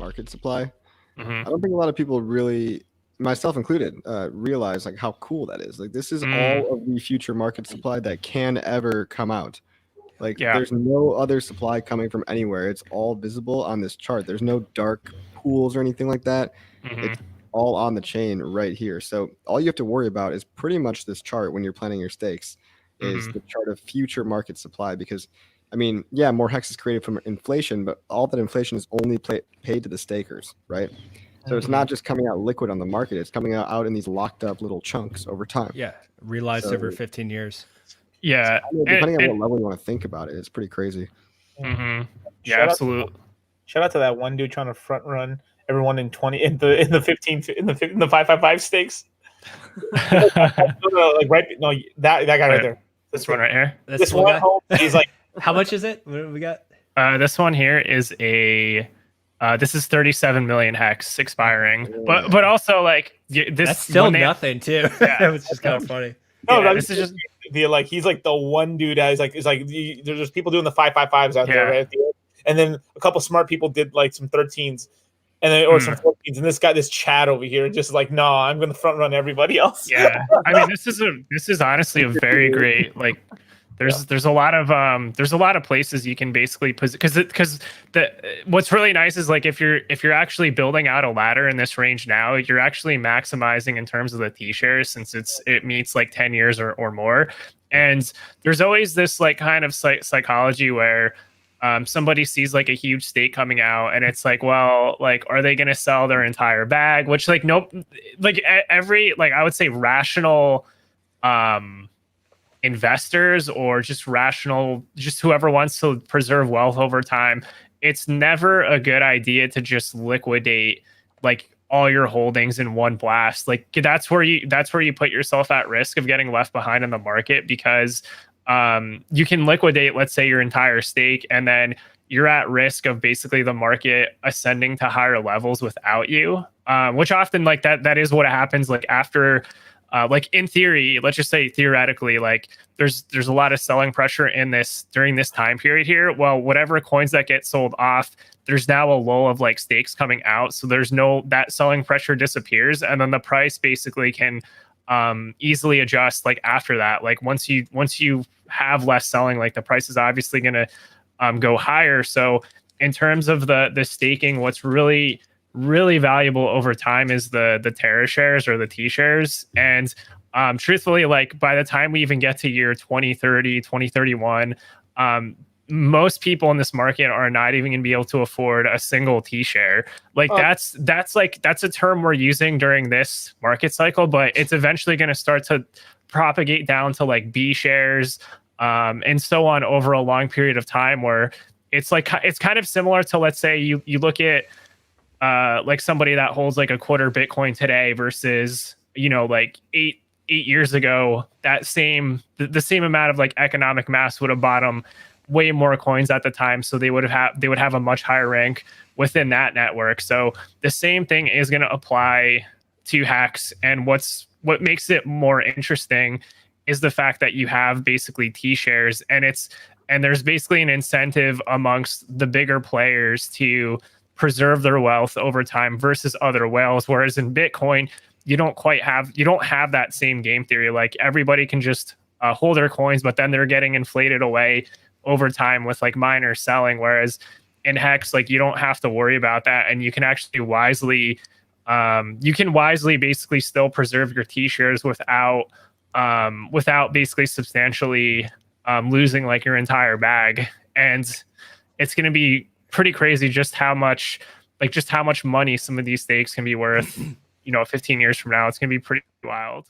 market supply. Mm-hmm. I don't think a lot of people really, myself included, realize like how cool that is. Like this is all of the future market supply that can ever come out. Like there's no other supply coming from anywhere. It's all visible on this chart. There's no dark pools or anything like that. It's all on the chain right here. So all you have to worry about is pretty much this chart when you're planning your stakes is the chart of future market supply. Because I mean, yeah, more HEX is created from inflation, but all that inflation is only paid to the stakers, right? So it's not just coming out liquid on the market. It's coming out in these locked up little chunks over time. Yeah, realized over 15 years. Yeah, depending on what level you want to think about it, it's pretty crazy. Yeah, absolutely. Shout out to that one dude trying to front run everyone in the 555 stakes. That guy right there. This one right here. This one home, he's like, how much is it? What do we got? This one here is a. This is 37 million HEX expiring, but also like this. That's still nothing too. Yeah, it's just kind of funny. No, this is just he's like the one dude that is like there's just people doing the 555s out there, right? And then a couple smart people did like some 13s, and then or some 14s, and this guy, this Chad over here, just like, no, I'm gonna front run everybody else. Yeah, I mean, this is honestly a very great like. There's a lot of places you can basically because what's really nice is like if you're actually building out a ladder in this range now, you're actually maximizing in terms of the T shares since it meets like 10 years or more. And there's always this like kind of psychology where somebody sees like a huge stake coming out and it's like, well, like, are they going to sell their entire bag? Which like, nope, like every, like I would say rational, investors or just whoever wants to preserve wealth over time, it's never a good idea to just liquidate like all your holdings in one blast. Like that's where you put yourself at risk of getting left behind in the market, because you can liquidate, let's say, your entire stake, and then you're at risk of basically the market ascending to higher levels without you, which often like that is what happens like after. Like in theory, let's just say theoretically, like there's a lot of selling pressure during this time period here. Well, whatever coins that get sold off, there's now a lull of like stakes coming out. So that selling pressure disappears. And then the price basically can easily adjust like after that. Like once you have less selling, like the price is obviously going to go higher. So in terms of the staking, what's really valuable over time is the Terra shares or the T shares. And truthfully, like by the time we even get to year 2030, 2031, most people in this market are not even gonna be able to afford a single T share. Like that's a term we're using during this market cycle, but it's eventually going to start to propagate down to like B shares and so on over a long period of time, where it's kind of similar to, let's say you look at like somebody that holds like a quarter Bitcoin today versus, like eight years ago, that the same amount of like economic mass would have bought them way more coins at the time. So they would have a much higher rank within that network. So the same thing is going to apply to HEX. And what makes it more interesting is the fact that you have basically T shares, and there's basically an incentive amongst the bigger players to preserve their wealth over time versus other whales. Whereas in Bitcoin, you don't have that same game theory. Like everybody can just hold their coins, but then they're getting inflated away over time with like miners selling. Whereas in HEX, like you don't have to worry about that, and you can actually wisely basically still preserve your T shares without basically substantially losing like your entire bag. And it's going to be pretty crazy just how much money some of these stakes can be worth, 15 years from now. It's going to be pretty wild.